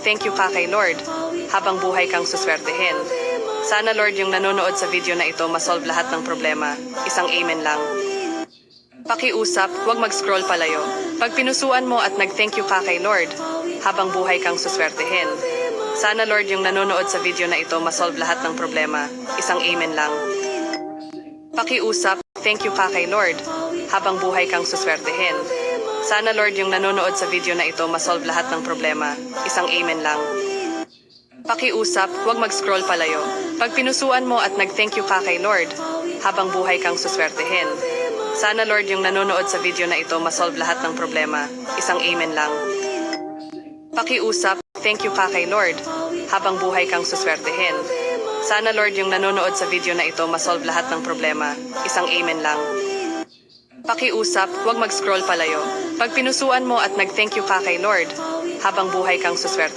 thank you ka kay Lord. Habang buhay kang suswertehin. Sana Lord yung nanonood sa video na ito masolve lahat ng problema. Isang amen lang. Pakiusap, huwag mag-scroll palayo. Pag pinusuan mo at nag-thank you ka kay Lord, habang buhay kang suswertehin. Sana Lord yung nanonood sa video na ito masolve lahat ng problema. Isang amen lang. Pakiusap, thank you ka kay Lord. Habang buhay kang suswertehin. Sana Lord yung nanonood sa video na ito masolve lahat ng problema. Isang amen lang. Pakiusap, huwag mag-scroll palayo. Pag pinusuan mo at nag-thank you ka kay Lord, habang buhay kang suswertehin. Sana Lord yung nanonood sa video na ito masolve lahat ng problema. Isang amen lang. Pakiusap, thank you ka kay Lord. Habang buhay kang suswertehin. Sana Lord yung nanonood sa video na ito masolve lahat ng problema. Isang amen lang. Pakiusap, huwag mag-scroll palayo. Pag pinusuan mo at nag-thank you ka kay Lord, habang buhay kang suswertehin.